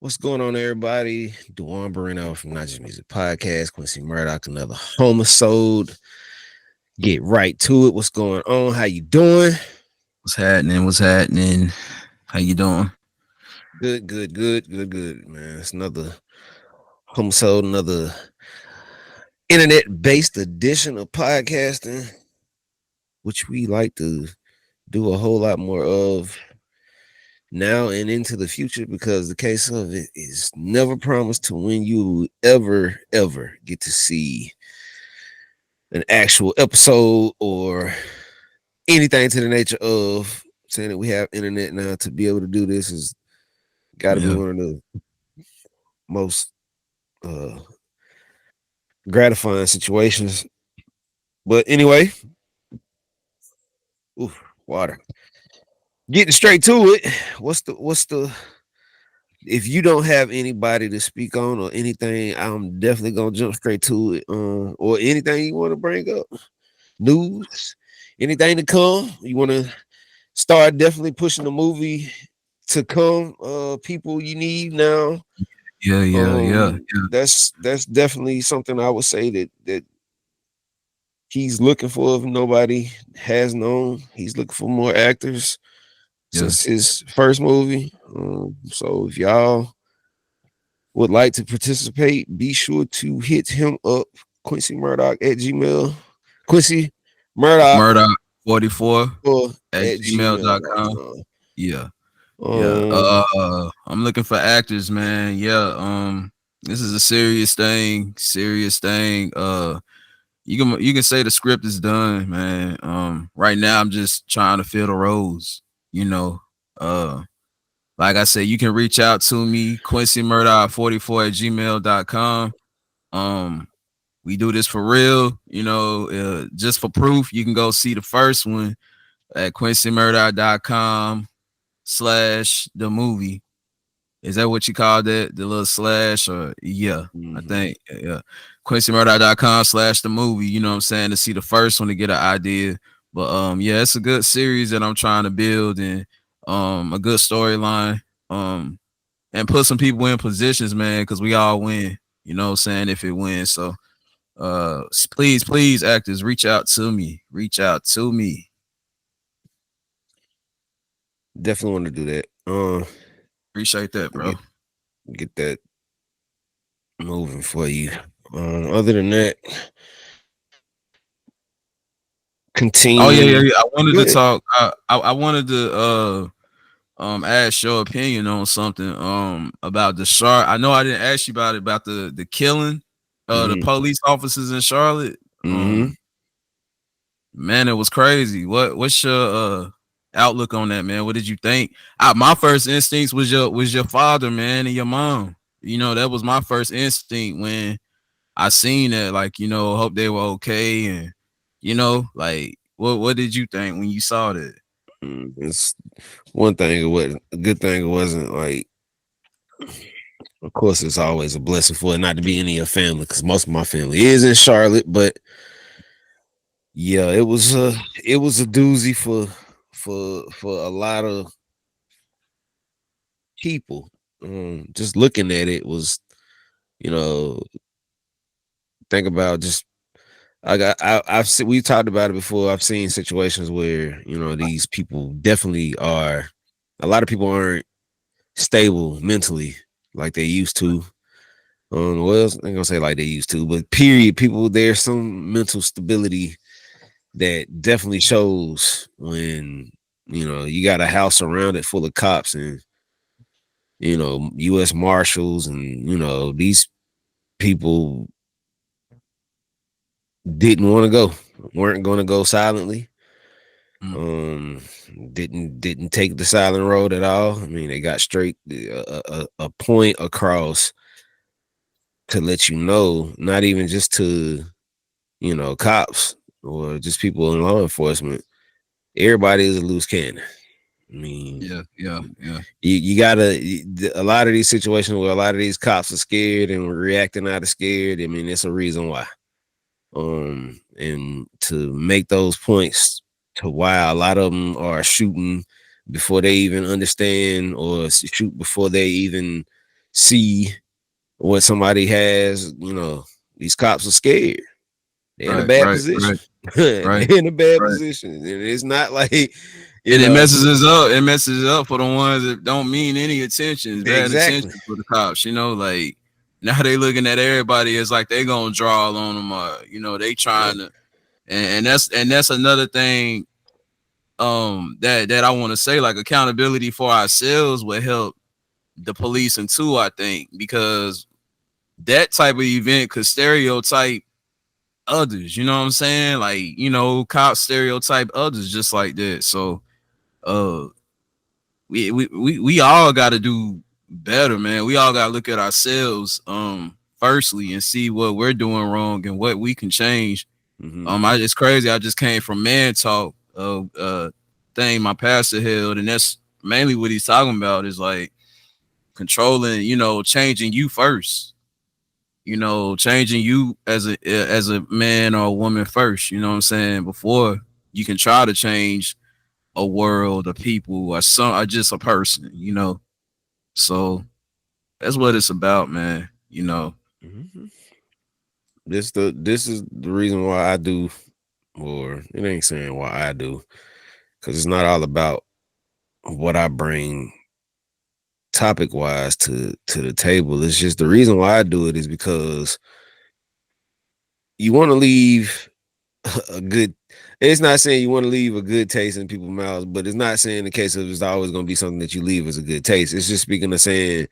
What's going on, everybody? Duan from Not Just Music Podcast. Quincy Murdoch, another Homeisode. Get right to it. What's going on? How you doing? What's happening? What's happening? How you doing? Good, man. It's another Homeisode, another internet-based edition of podcasting, which we like to do a whole lot more of now and into the future, because the case of it is never promised to when you ever get to see an actual episode or anything to the nature of saying that we have internet now. To be able to do this is got to be one of the most gratifying situations. But anyway, water. Getting straight to it. What's the if you don't have anybody to speak on or anything, I'm definitely gonna jump straight to it. Or anything you want to bring up, news, anything to come. You want to start definitely pushing the movie to come. People you need now. Yeah. That's definitely something I would say that he's looking for. If nobody has known, he's looking for more actors since his first movie. So if y'all would like to participate, be sure to hit him up, Quincy Murdoch at Gmail. Quincy Murdoch 44 at gmail.com. Yeah. I'm looking for actors, man. This is a serious thing. You can say the script is done, man. Right now I'm just trying to fill the roles, like I said, you can reach out to me, Quincy Murdoch 44 at gmail.com. We do this for real, just for proof. You can go see the first one at quincy.murdoch.com/the movie. Is that what you called it? The little slash? Or I think quincy.murdoch.com/the movie, you know what I'm saying, to see the first one to get an idea. But it's a good series that I'm trying to build, and a good storyline, and put some people in positions, man, because we all win, you know what I'm saying, if it wins. So please actors, reach out to me. Definitely want to do that. Appreciate that, bro. Get that moving for you. Other than that, continue. Oh yeah. I wanted to talk. I wanted to ask your opinion on something about the Charlotte. I know I didn't ask you about the killing the police officers in Charlotte. Man, it was crazy. What's your outlook on that, man? What did you think? My first instinct was your father, man, and your mom. That was my first instinct when I seen that. Like, hope they were okay, and like, what did you think when you saw that? It's one thing. It wasn't a good thing. It wasn't like. Of course, it's always a blessing for it not to be any of your family, because most of my family is in Charlotte. But yeah, it was a doozy for a lot of people. Just looking at it was, think about just I've seen, we've talked about it before. I've seen situations where these people definitely are. A lot of people aren't stable mentally like they used to. Well, I'm gonna say like they used to, but period. People, there's some mental stability that definitely shows when you got a house surrounded full of cops and U.S. Marshals, and these people didn't want to go, weren't going to go silently. Didn't take the silent road at all. I mean, they got straight a point across to let you know, not even just to cops or just people in law enforcement. Everybody is a loose cannon. I mean, yeah. You gotta, a lot of these situations where a lot of these cops are scared and reacting out of scared. I mean, it's a reason why. And to make those points to why a lot of them are shooting before they even understand, or shoot before they even see what somebody has, these cops are scared. They're in a Right, bad right, position. right, They're right, in a bad right. position. And it's not like, you And it know, messes us up. It messes up for the ones that don't mean any attention. It's bad exactly. attention for the cops. Like now they looking at everybody as like they gonna draw on them. They Yeah. trying to, and that's another thing. That I want to say, like accountability for ourselves would help the police and too. I think because that type of event could stereotype others. You know what I'm saying? Like cops stereotype others just like that. So uh we all got to do better, man. We all got to look at ourselves firstly and see what we're doing wrong and what we can change. Mm-hmm. It's crazy. I just came from man talk thing my pastor held, and that's mainly what he's talking about is like controlling, changing you first. Changing you as a man or a woman first. You know what I'm saying? Before you can try to change a world, a people, or just a person. So that's what it's about, man. Mm-hmm. This is the reason why I do, or it ain't saying why I do, because it's not all about what I bring topic wise to the table. It's just the reason why I do it is because you want to leave a good. It's not saying you want to leave a good taste in people's mouths, but it's not saying the case of it's always going to be something that you leave as a good taste. It's just speaking of saying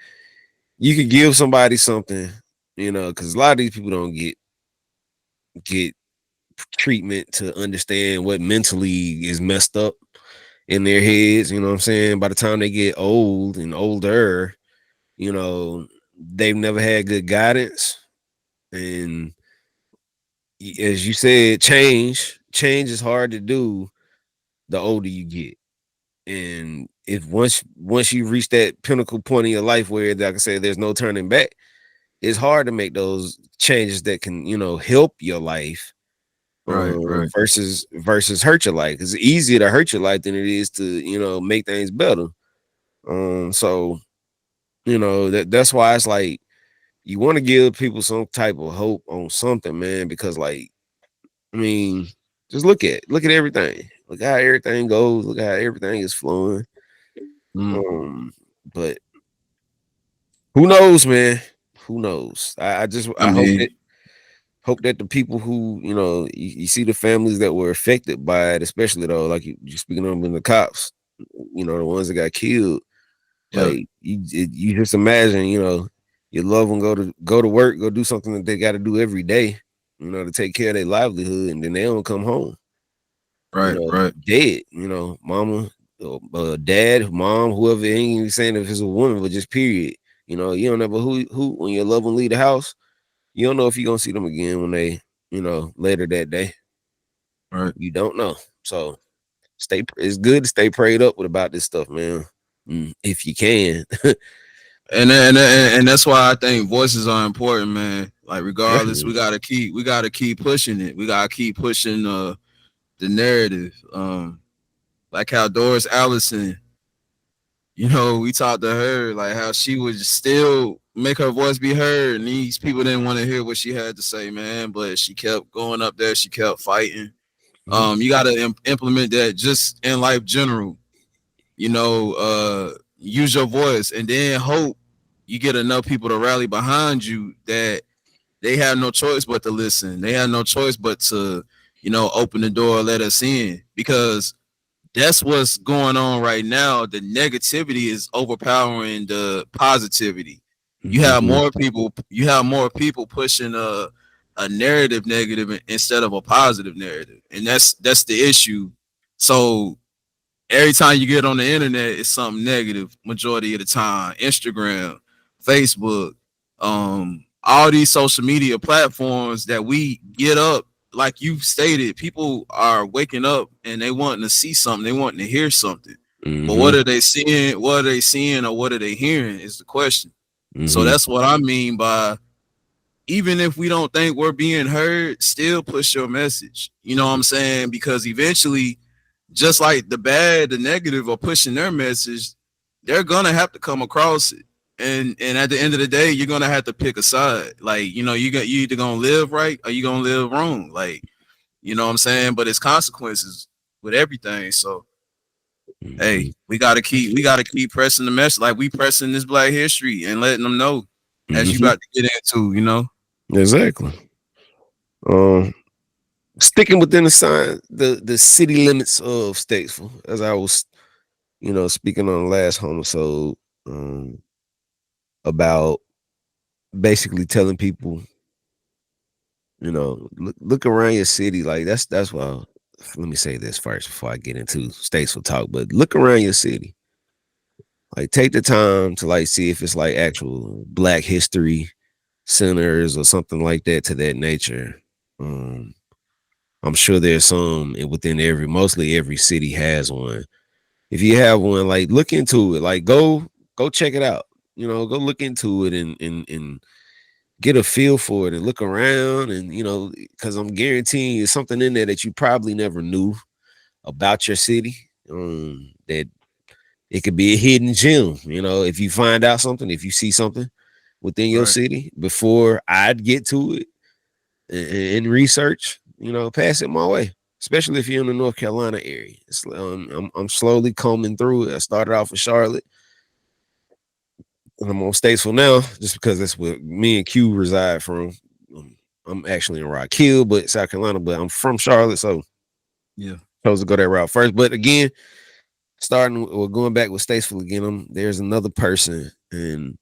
you could give somebody something, because a lot of these people don't get treatment to understand what mentally is messed up in their heads. You know what I'm saying? By the time they get old and older, they've never had good guidance. And as you said, change is hard to do the older you get. And if once you reach that pinnacle point in your life where, like I said, there's no turning back, it's hard to make those changes that can, help your life Right, right, versus hurt your life. It's easier to hurt your life than it is to, make things better. So that's why it's like you want to give people some type of hope on something, man, because like, I mean, just look at everything. Look how everything goes. Look how everything is flowing. mm. But who knows, man? Who knows? I I mean, hope that the people who you see the families that were affected by it, especially though, like you speaking of in the cops, the ones that got killed. yeah, Like you just imagine, your loved one go to work, go do something that they got to do every day, to take care of their livelihood, and then they don't come home, right, right, dead. Mama, dad, mom, whoever. Ain't even saying if it's a woman, but just period. You don't know who when your loved one leave the house, you don't know if you're gonna see them again when they, later that day. right. You don't know. So it's good to stay prayed up with about this stuff, man. If you can. And that's why I think voices are important, man. Like regardless, we Definitely. gotta keep pushing it. We gotta keep pushing the narrative. Like how Doris Allison, we talked to her like how she would still make her voice be heard, and these people didn't want to hear what she had to say, man. But she kept going up there. She kept fighting. Mhm. You gotta implement that just in life general. Use your voice and then hope you get enough people to rally behind you that they have no choice but to listen. They have no choice but to, open the door, let us in, because that's what's going on right now. The negativity is overpowering the positivity. Mhm. You have more people pushing a narrative negative instead of a positive narrative. And that's the issue. So every time you get on the internet, it's something negative majority of the time. Instagram, Facebook, all these social media platforms that we get up, like you stated, people are waking up and they wanting to see something, they wanting to hear something. But what Mhm. are they seeing? What are they seeing or what are they hearing is the question. So Mhm. that's what I mean by even if we don't think we're being heard, still push your message. You know what I'm saying? Because eventually just like the bad, the negative are pushing their message, they're gonna have to come across it. and at the end of the day, you're gonna have to pick a side. Like, you either gonna live right or you gonna live wrong. Like, you know what I'm saying? But it's consequences with everything. So hey, Mhm. we gotta keep pressing the message, like we pressing this Black history and letting them know as you Mhm. about to get into. Exactly. Um, Sticking within the city limits of Statesville, as I was, speaking on the last homicide, um, about basically telling people, look around your city. Like that's why. Let me say this first before I get into Statesville talk. But look around your city. Like take the time to like see if it's like actual Black history centers or something like that to that nature. Um, I'm sure there's some within mostly every city has one. If you have one, like look into it. Like go check it out. Go look into it and get a feel for it and look around and because I'm guaranteeing you something in there that you probably never knew about your city. That it could be a hidden gem. If you find out something, if you see something within your Right. city before I'd get to it in research, pass it my way. Especially if you're in the North Carolina area. I'm slowly combing through it. I started off in Charlotte, and I'm on Statesville now, just because that's where me and Q reside from. I'm actually in Rock Hill, but South Carolina, but I'm from Charlotte, so Yeah. chose to go that route first. But again, starting or going back with Statesville again, there's another person, and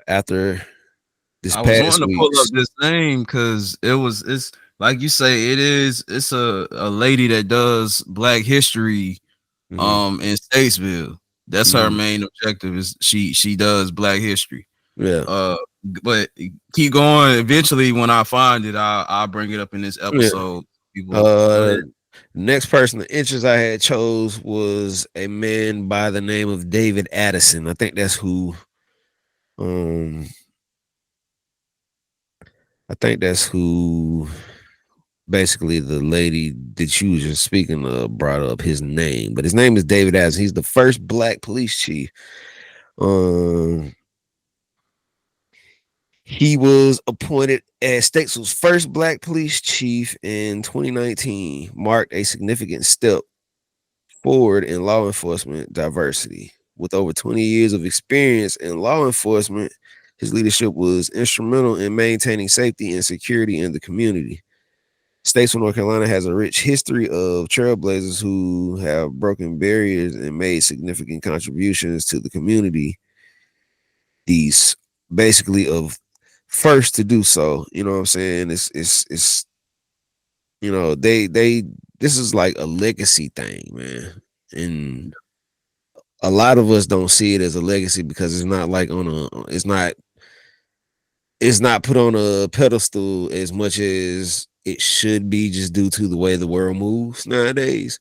after this I was past wanting to pull up week's, this name because it's like you say, it's a lady that does Black history mhm, in Statesville. That's her mhm, main objective, is she does Black history. yeah, Uh but keep going. Eventually when I find it, I'll bring it up in this yeah. episode. People go Uh, ahead. Next person of interest I had chose was a man by the name of David Addison. I think that's who. Um, I think that's who. Basically, the lady that you was just speaking of brought up his name, but his name is David Addison. He's the first Black police chief. Um, he was appointed as Statesville's first Black police chief in 2019, marked a significant step forward in law enforcement diversity. With over 20 years of experience in law enforcement, his leadership was instrumental in maintaining safety and security in the community. Statesville, North Carolina has a rich history of trailblazers who have broken barriers and made significant contributions to the community. These basically of first to do so. You know what I'm saying? It's they this is like a legacy thing, man. And a lot of us don't see it as a legacy because it's not like it's not put on a pedestal as much as it should be, just due to the way the world moves nowadays.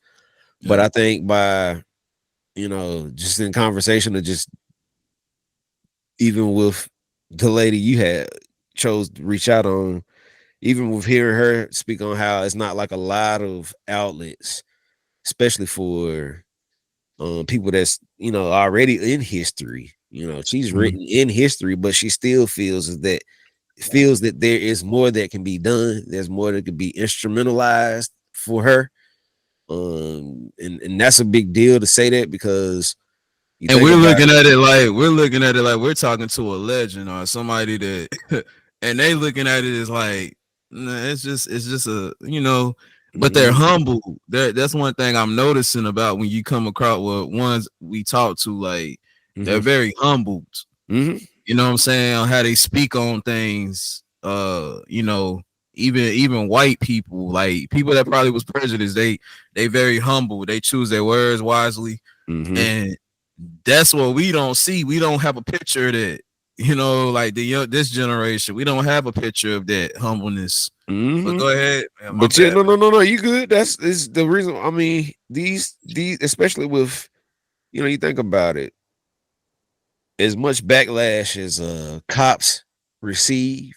But Yeah. I think by just in conversation, or just even with the lady you had chose to reach out on, even with hearing her speak on how it's not like a lot of outlets, especially for people that's already in history. She's Mhm. written in history, but she still feels that there is more that can be done. There's more that could be instrumentalized for her. And that's a big deal to say that, because you And think we're about looking at it like we're talking to a legend or somebody that, and they looking at it as like, nah, it's just but they're it. humble. That's one thing I'm noticing about when you come across ones we talk to, like they're Hmm. very humbled. Hmm. You know what I'm saying? On how they speak on things. Even white people, like people that probably was prejudiced, they very humble. They choose their words wisely, Hmm. and that's what we don't see. We don't have a picture of that. Like this generation, we don't have a picture of that humbleness. But Hmm. go ahead, man. My But yeah, bad, no, man. no, no, no. You good? That's is the reason. I mean, these, especially with you think about it, as much backlash as cops received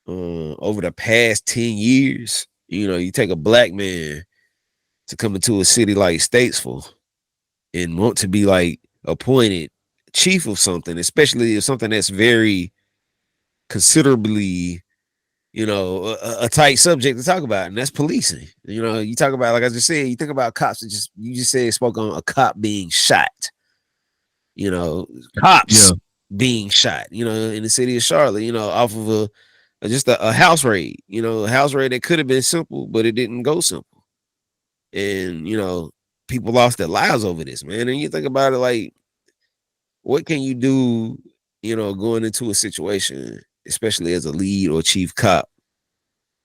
over the past 10 years. You take a Black man to come into a city like Statesville and want to be like appointed chief of something, especially if something that's very considerably, a tight subject to talk about, and that's policing. You talk about, like I just said, you think about cops. You just said spoke on a cop being shot. Yeah. Cops being shot. In the city of Charlotte. Off of just a house raid. A house raid that could have been simple, but it didn't go simple, and people lost their lives over this, man. And you think about it, like, what can you do? Going into a situation, especially as a lead or chief cop,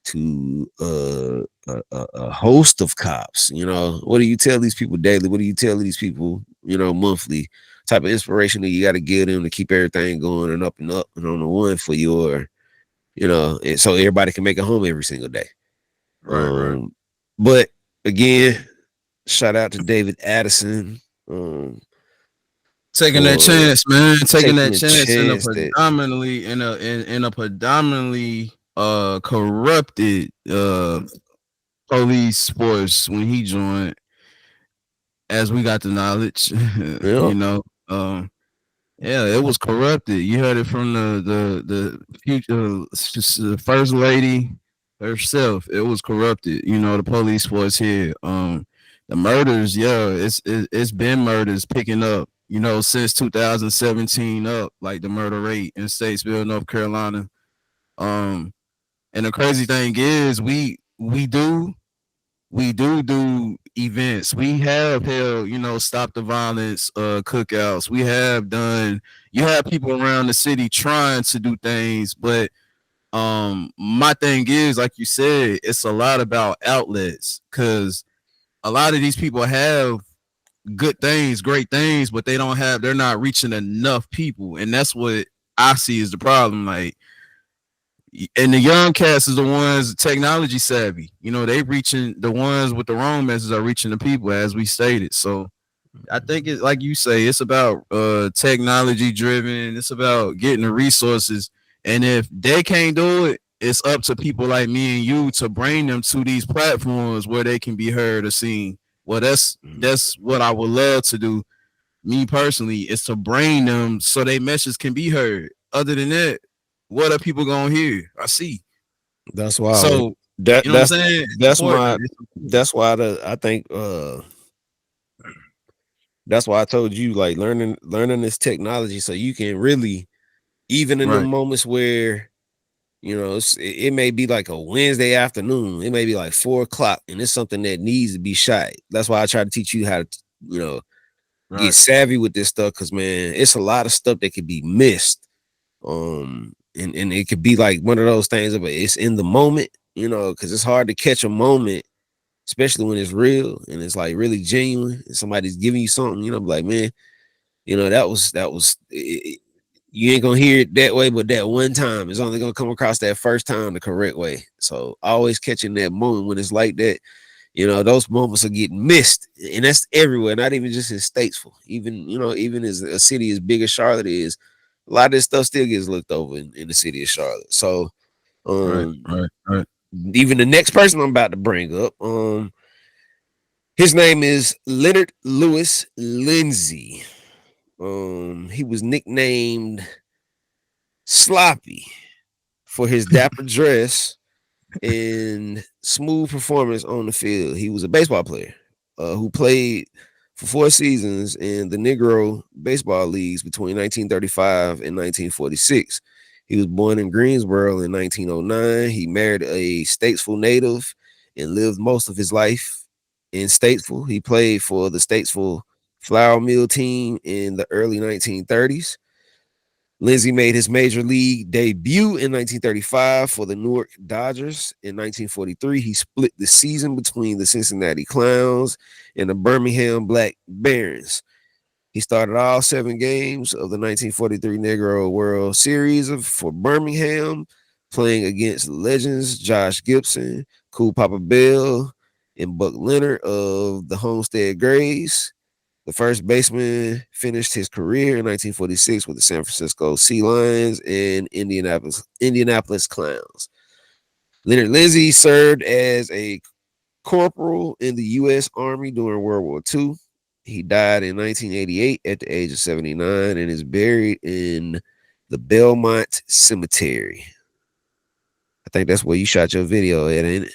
to a host of cops. What do you tell these people daily? What do you tell these people, monthly? Type of inspiration that you got to give them to keep everything going and up and on the one for your, and so everybody can make it home every single day. Right. But again, shout out to David Addison Taking that for chance, man. Taking taking that a chance in a chance that, predominantly in a predominantly corrupted police force when he joined, as we got the knowledge. yeah, you know. Yeah, it was corrupted. You heard it from the future the first lady herself. It was corrupted. The police force here. The murders, yeah, it's been murders picking up. Since 2017 up, like the murder rate in Statesville, North Carolina. Um, and the crazy thing is, we do events. We have held, stop the violence cookouts. We have done. You have people around the city trying to do things, but my thing is, like you said, it's a lot about outlets, because a lot of these people have good things, great things, but they're not reaching enough people, and that's what I see is the problem. Like, and the young cast is the ones technology savvy. They reaching, the ones with the wrong messages are reaching the people, as we stated. So I think it's like you say, it's about technology driven. It's about getting the resources, and if they can't do it, it's up to people like me and you to bring them to these platforms where they can be heard or seen. Well, that's what I would love to do. Me personally, is to bring them so their message can be heard. Other than that, what are people gonna hear? I see. that's why So that you know what I'm that's saying? It's that's important. my that's why I think that's why I told you, like, learning this technology so you can really, even in the Right, moments where it may be like a Wednesday afternoon, it may be like 4 o'clock, and it's something that needs to be shot. That's why I try to teach you how to get right, savvy with this stuff, because man, it's a lot of stuff that could be missed. And it could be like one of those things, but it's in the moment, because it's hard to catch a moment, especially when it's real and it's like really genuine and somebody's giving you something, like, man, that was you ain't gonna hear it that way, but that one time it's only gonna come across that first time the correct way. So always catching that moment when it's like that, those moments are getting missed, and that's everywhere, not even just in Statesville. Even as a city as big as Charlotte is, a lot of this stuff still gets looked over in the city of Charlotte. So right, um right, right. even the next person I'm about to bring up, his name is Leonard Lewis Lindsay. He was nicknamed Sloppy for his dapper dress and smooth performance on the field. He was a baseball player who played for 4 seasons in the Negro baseball leagues between 1935 and 1946. He was born in Greensboro in 1909. He married a Statesville native and lived most of his life in Statesville. He played for the Statesville Flour Mill team in the early 1930s. Lindsay made his major league debut in 1935 for the Newark Dodgers. In 1943, he split the season between the Cincinnati Clowns and the Birmingham Black Barons. He started all 7 games of the 1943 Negro World Series for Birmingham, playing against legends Josh Gibson, Cool Papa Bell, and Buck Leonard of the Homestead Grays. The first baseman finished his career in 1946 with the San Francisco Sea Lions and Indianapolis Clowns. Leonard Lindsay served as a corporal in the U.S. Army during World War II. He died in 1988 at the age of 79 and is buried in the Belmont Cemetery. I think that's where you shot your video at, ain't it?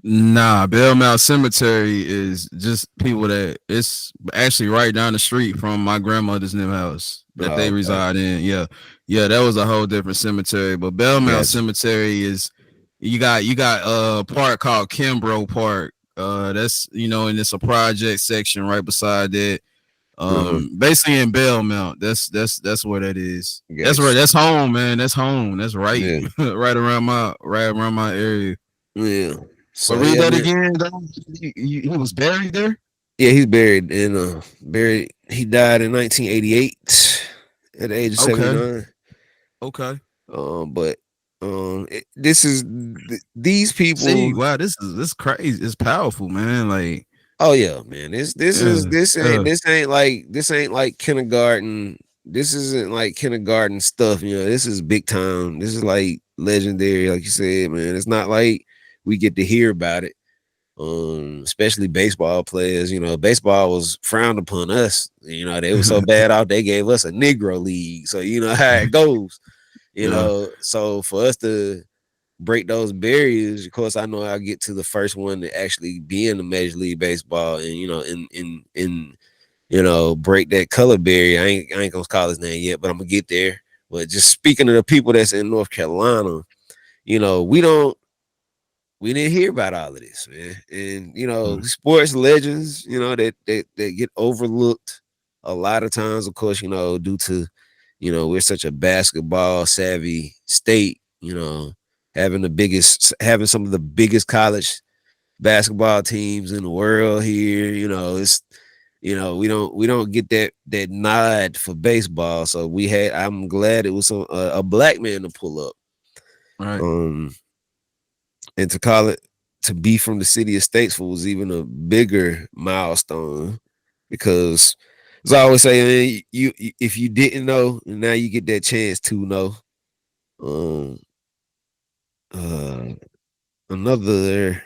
Nah, Belmont Cemetery is just people that it's actually right down the street from my grandmother's new house that they Oh, okay. reside in. Yeah. Yeah, that was a whole different cemetery. But Belmont Gotcha. Cemetery is you got a park called Kimbrough Park. That's and it's a project section right beside that. Uh-huh. Basically in Belmont. That's where that is. That's right. Gotcha. That's home, man. That's home. That's right. Yeah. right around my area. Yeah. But So read yeah, that man. again. Though. He was buried there. Yeah, he's buried in buried. He died in 1988 at the age of Okay. 79. Okay. But this is these See, people. wow, this crazy. It's powerful, man. Like, Oh yeah, man. This yeah, is this ain't yeah. this ain't like kindergarten. This isn't like kindergarten stuff. This is big time. This is like legendary, like you said, man. It's not like we get to hear about it. Especially baseball players. Baseball was frowned upon us. They were so bad off they gave us a Negro league. So you know how it goes. Yeah. So for us to break those barriers, of course, I know I'll get to the first one to actually be in the Major League Baseball and break that color barrier. I ain't gonna call his name yet, but I'm gonna get there. But just speaking to the people that's in North Carolina, we didn't hear about all of this, man. And sports legends, that get overlooked a lot of times, of course, due to we're such a basketball savvy state, having some of the biggest college basketball teams in the world here. It's we don't get that nod for baseball. So I'm glad it was a black man to pull up. Right. And to call it to be from the city of Statesville was even a bigger milestone because as I always say, man, you if you didn't know, now you get that chance to know. Um, uh, another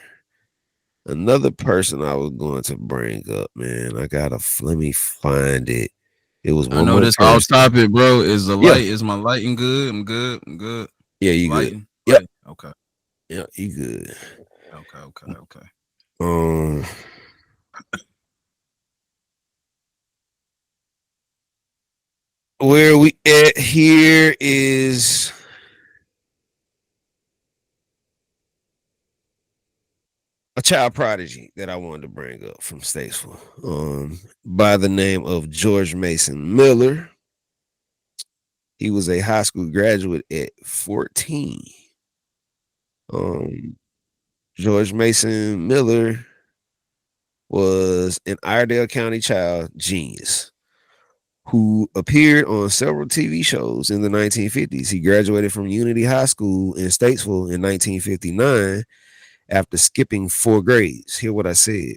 another person I was going to bring up, man. Let me find it. It was I one know more this off person. topic, bro. Is the Yeah, light? Is my lighting good? I'm good. I'm good. yeah, you good. Lighting. Yep, Lighting. Okay. yeah, you good. Okay. Okay. Okay. Um, where we at here is a child prodigy that I wanted to bring up from Statesville, by the name of George Mason Miller. He was a high school graduate at 14. Um, George Mason Miller was an Iredell County child genius who appeared on several TV shows in the 1950s. He graduated from Unity High School in Statesville in 1959 after skipping 4 grades. Hear what I said.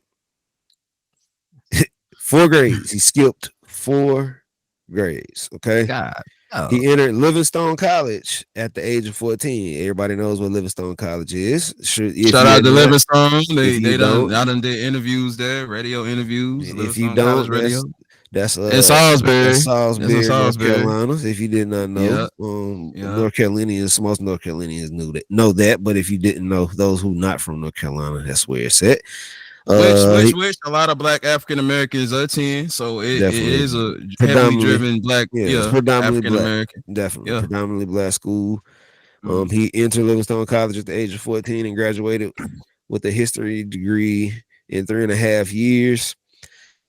4 grades. He skipped 4 grades. Okay. God. Oh. He entered Livingstone College at the age of 14. Everybody knows what Livingstone College is. Sure, if Shout you out had to not, Livingstone. if you don't, I done did interviews there, radio interviews, if you Livingstone College don't, Radio. that's In that's Salisbury. That's in Salisbury, North Salisbury. Carolina. If you did not know, Yeah. Yeah. North Carolinians, most North Carolinians know that. But if you didn't know, those who not from North Carolina, that's where it's at. Which a lot of black African Americans attend. So it is Definitely, a heavily predominantly, driven black, yeah, it's predominantly African black. American. Definitely, Yeah. predominantly black school. Mhm. He entered Livingstone College at the age of 14 and graduated with a history degree in 3.5 years.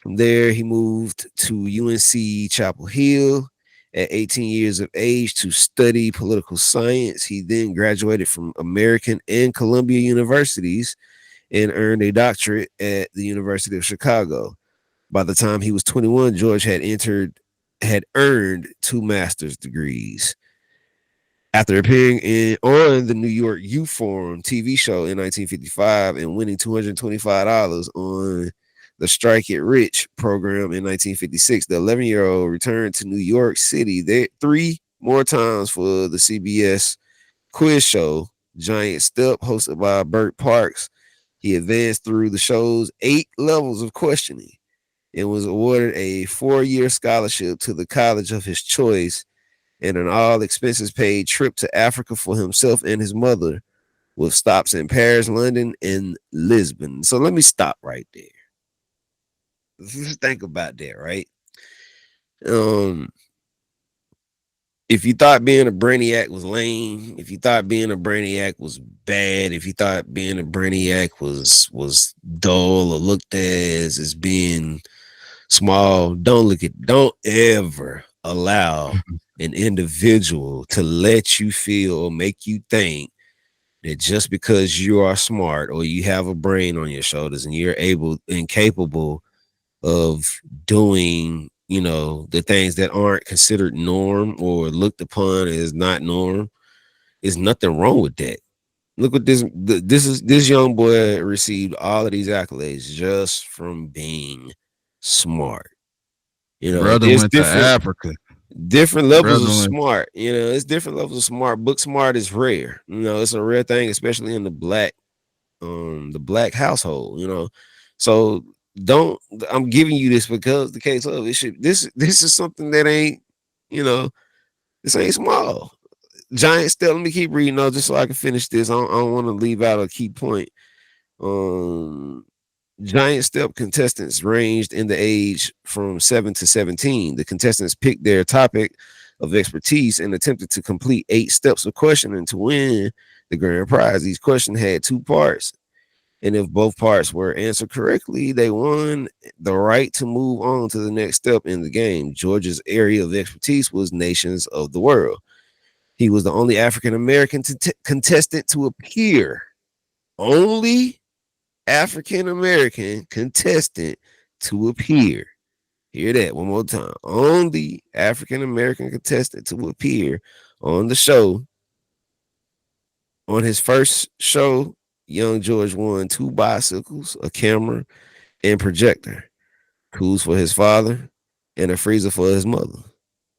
From there, he moved to UNC Chapel Hill at 18 years of age to study political science. He then graduated from American and Columbia universities and earned a doctorate at the University of Chicago. By the time he was 21, George had earned 2 master's degrees. After appearing on the New York Youth Forum TV show in 1955 and winning $225 on the Strike It Rich program in 1956, the 11-year-old returned to New York City there 3 more times for the CBS quiz show Giant Step, hosted by Burt Parks. He advanced through the show's 8 levels of questioning and was awarded a 4-year scholarship to the college of his choice and an all expenses paid trip to Africa for himself and his mother, with stops in Paris, London, and Lisbon. So let me stop right there. Just think about that, right? Um, if you thought being a brainiac was lame, if you thought being a brainiac was bad, if you thought being a brainiac was dull or looked at as being small, don't ever allow an individual to let you feel or make you think that just because you are smart or you have a brain on your shoulders and you're able and capable of doing, the things that aren't considered norm or looked upon as not norm, is nothing wrong with that. Look what this young boy received all of these accolades just from being smart. Brother There's went to Africa. different levels of Brother went. smart. It's different levels of smart. Book smart is rare. It's a rare thing, especially in the black household. So don't. I'm giving you this because the case of it should. This is something that ain't. You know, this ain't small. Giant step. Let me keep reading though, just so I can finish this. I don't want to leave out a key point. Um, Giant step contestants ranged in the age from 7 to 17. The contestants picked their topic of expertise and attempted to complete 8 steps of questioning to win the grand prize. Each question had 2 parts, and if both parts were answered correctly, they won the right to move on to the next step in the game. George's area of expertise was nations of the world. He was the only African American contestant to appear. Only African American contestant to appear. Hear that one more time. Only African American contestant to appear on the show. On his first show, young George won 2 bicycles, a camera, and projector, tools for his father, and a freezer for his mother.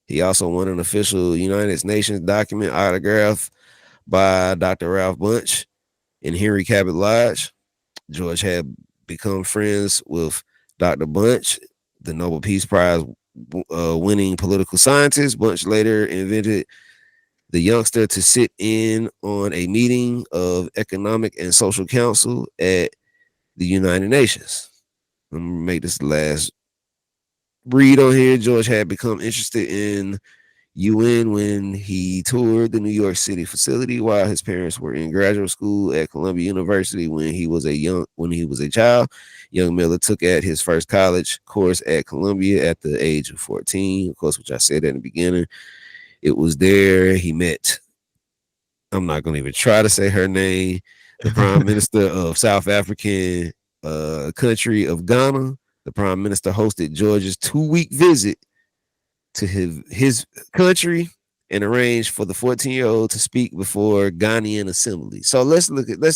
He also won an official United Nations document autographed by Dr. Ralph Bunche and Henry Cabot Lodge. George had become friends with Dr. Bunche, the Nobel Peace Prize winning political scientist. Bunche later invented the youngster to sit in on a meeting of Economic and Social Council at the United Nations. I'm going to make this last read on here. George had become interested in UN when he toured the New York City facility while his parents were in graduate school at Columbia University. When he was a child, young Miller took at his first college course at Columbia at the age of 14. Of course, which I said at the beginning. It was there he met, I'm not going to even try to say her name, the Prime Minister of South African country of Ghana. The Prime Minister hosted George's 2-week visit to his country and arranged for the 14-year-old to speak before Ghanaian assembly. So let's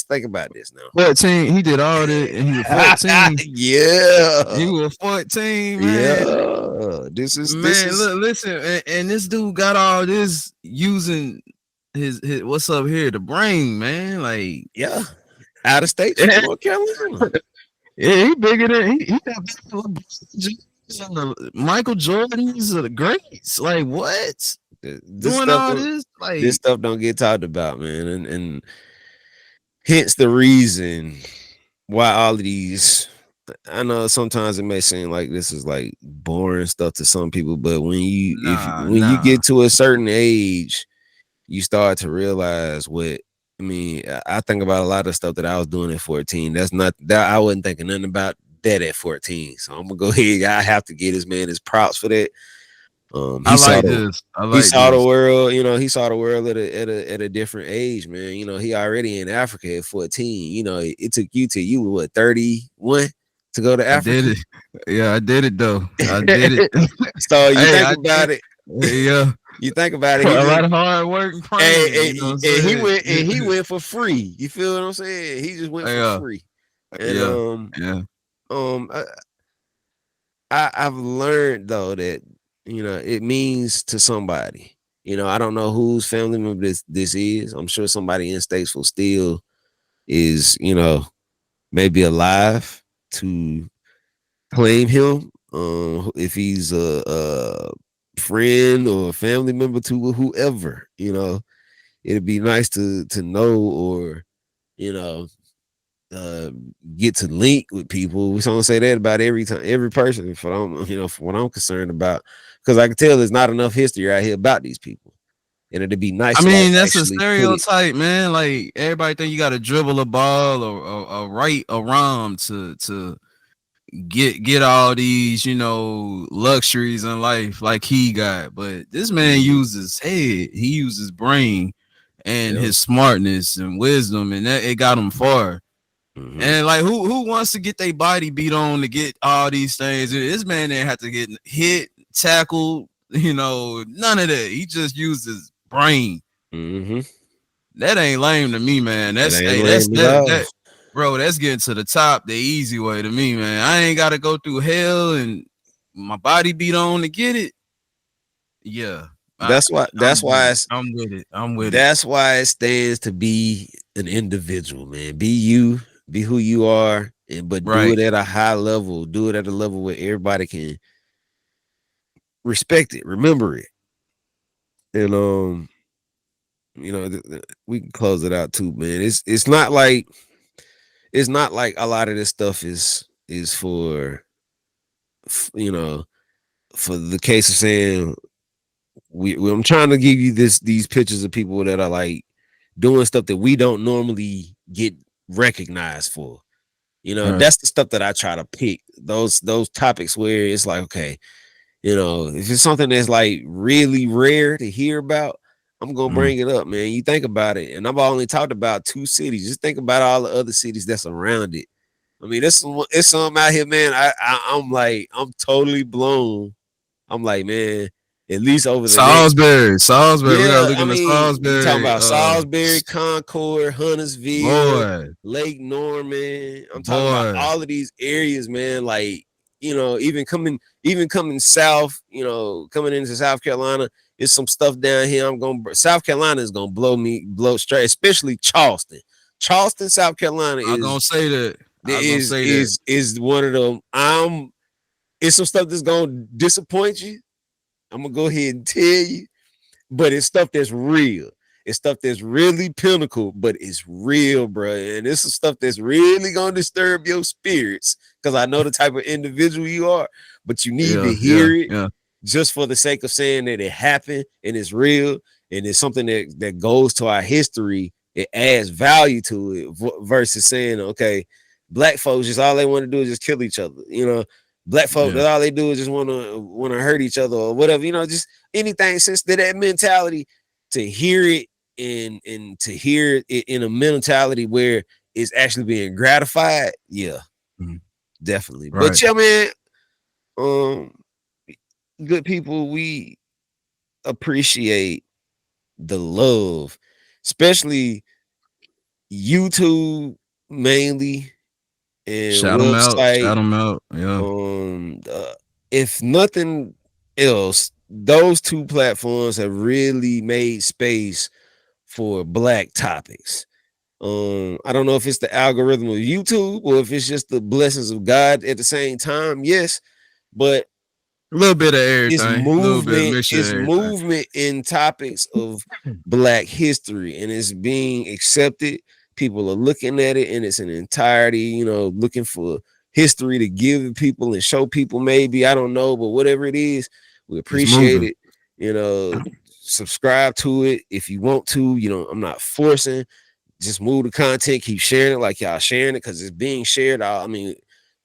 think about this now. 14, he did all that, and he was 14. Yeah, he was 14, man. Yeah, this is Look, listen, and this dude got all this using his what's up here, the brain, man. Like, yeah, out of state from North Carolina. Yeah, he bigger than he got Michael Jordan's the greats. Like, what? Doing all this, like, this stuff don't get talked about, man, and hence the reason why all of these. I know sometimes it may seem like this is like boring stuff to some people, but when you you get to a certain age, you start to realize what. I mean, I think about a lot of stuff that I was doing at 14. That's not that I wasn't thinking nothing about that at 14. So I'm gonna go ahead. I have to give this man his props for that. He saw the world. He saw the world at a different age, man. He already in Africa at 14. It took you were what, 31 to go to Africa. I did it. Yeah, I did it though. I did it. So you think about it. Yeah. You think about it. A lot of hard work. And he went for free. You feel what I'm saying? He just went for free. And I've learned though that it means to somebody. I don't know whose family member this is. I'm sure somebody in Statesville still is maybe alive to claim him. if he's a friend or a family member to whoever, it'd be nice to know, or you know uh get to link with people. We don't say that about every person, for for what I'm concerned about, because I can tell there's not enough history out here about these people, and it'd be nice I to like mean, that's a actually put it. stereotype, man. Like everybody think you got to dribble a ball or right a rhyme to get all these, luxuries in life like he got. But this man Mhm. uses head, he uses brain and Yeah. his smartness and wisdom, and that it got him far. Hmm. And like who wants to get their body beat on to get all these things? This man didn't have to get hit, tackled, none of that. He just uses brain. Hmm. That ain't lame to me, man. That That's ain't hey, that's lame at all. that bro, that's getting to the top the easy way to me, man. I ain't gotta go through hell and my body beat on to get it. Yeah. I, That's why. I'm That's with why it. it's I'm with it. I'm with it. That's why it stands to be an individual, man. Be you, be who you are, and but do Right. it at a high level. Do it at a level where everybody can respect it, remember it, and we can close it out too, man. It's not like a lot of this stuff is for you know for the case of saying I'm trying to give you these pictures of people that are like doing stuff that we don't normally get recognized for. Right. That's the stuff that I try to pick. Those topics where it's like, okay, if it's something that's like really rare to hear about, I'm gonna Mm. bring it up, man. You think about it, and I've only talked about 2 cities. Just think about all the other cities that's around it. I mean, it's some out here, man. I'm like, I'm totally blown. I'm like, man, at least over the next. Salisbury. We gotta Yeah, look I into mean, you talking Salisbury. about Salisbury, Concord, Huntersville, Boy, Lake Norman. I'm talking about boy. all of these areas, man. Like, even coming south, coming into South Carolina, it's some stuff down here. South Carolina is gonna blow straight, especially Charleston. Charleston, South Carolina I gonna say that. I gonna is say that. is is one of them. It's some stuff that's gonna disappoint you. I'm gonna go ahead and tell you, but it's stuff that's real. It's stuff that's really pinnacle, but it's real, bro. And this is stuff that's really gonna disturb your spirits, because I know the type of individual you are. But you need to Yeah, yeah, hear it yeah. just for the sake of saying that it happened and it's real and it's something that goes to our history. It adds value to it versus saying, okay, black folks just all they want to do is just kill each other. Black folk, Yeah. that all they do is just want to hurt each other or whatever. Just anything since that mentality, to hear it and to hear it in a mentality where it's actually being gratified. Yeah, Mhm. definitely. But Right. yeah, man, um, good people, we appreciate the love, especially YouTube mainly and Shout them out. website. Shout them out. Yeah. If nothing else, those two platforms have really made space for black topics. I don't know if it's the algorithm of YouTube or if it's just the blessings of God at the same time. Yes, but A little bit of it's everything. A little bit of movement, mixture of it's everything. movement in topics of black history, and it's being accepted. People are looking at it in its entirety, looking for history to give people and show people, maybe. I don't know, but whatever it is, we It's appreciate moving. it. Subscribe to it if you want to. I'm not forcing. Just move the content, keep sharing it like y'all sharing it, because it's being shared. I mean,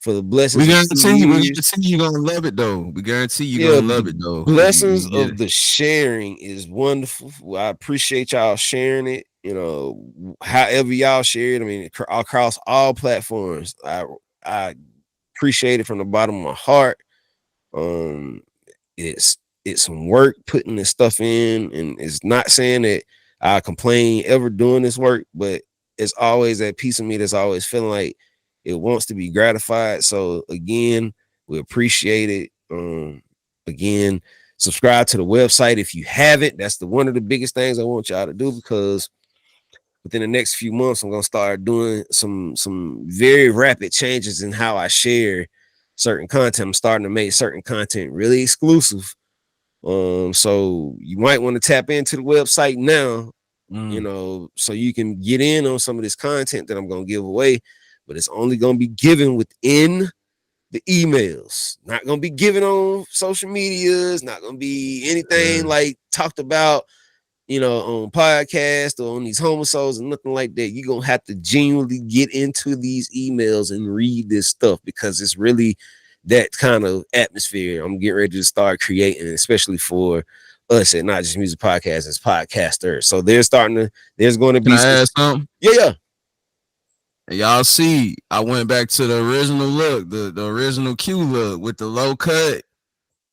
for the We blessings of 2 guarantee you. We years. guarantee you gonna love it though. We guarantee you Yeah, gonna the love it though. blessings You get of it. the sharing is wonderful. I appreciate y'all sharing it. However y'all share it. I mean, across all platforms. I appreciate it from the bottom of my heart. Um, it's some work putting this stuff in, and it's not saying that I complain ever doing this work, but it's always that piece of me that's always feeling like it wants to be gratified. So again, we appreciate it. Again, subscribe to the website if you haven't. That's one of the biggest things I want y'all to do, because within the next few months, I'm gonna start doing some very rapid changes in how I share certain content. I'm starting to make certain content really exclusive. So you might want to tap into the website now, so you can get in on some of this content that I'm gonna give away, but it's only gonna be given within the emails. Not gonna be given on social media. It's not gonna be anything like talked about, on podcasts or on these homisodes and nothing like that. You're gonna have to genuinely get into these emails and read this stuff because it's really that kind of atmosphere I'm getting ready to start creating, especially for us at Not Just Music Podcast as podcasters. So there's going to be Can I add something? Yeah. And y'all see, I went back to the original look, the original Q look with the low cut.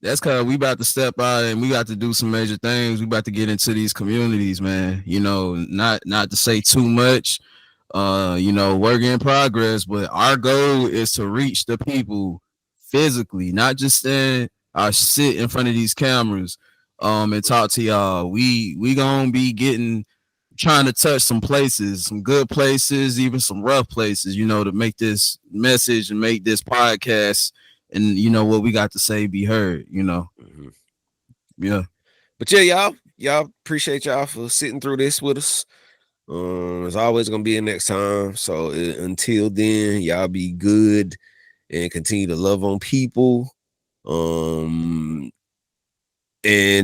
That's because we about to step out and we got to do some major things. We about to get into these communities, man. Not to say too much, work in progress, but our goal is to reach the people physically, not just stand or sit in front of these cameras and talk to y'all. We gonna be trying to touch some places, some good places, even some rough places, to make this message and make this podcast and what we got to say be heard, Mm-hmm. Yeah. But yeah, y'all appreciate y'all for sitting through this with us. It's always gonna be a next time. So until then, y'all be good and continue to love on people. And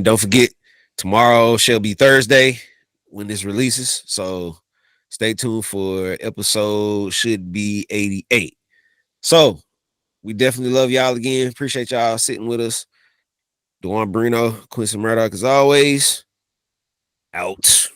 don't forget, tomorrow shall be Thursday when this releases. So stay tuned for episode should be 88. So we definitely love y'all again. Appreciate y'all sitting with us. Duan Bruno, Quincy Murdoch, as always, out.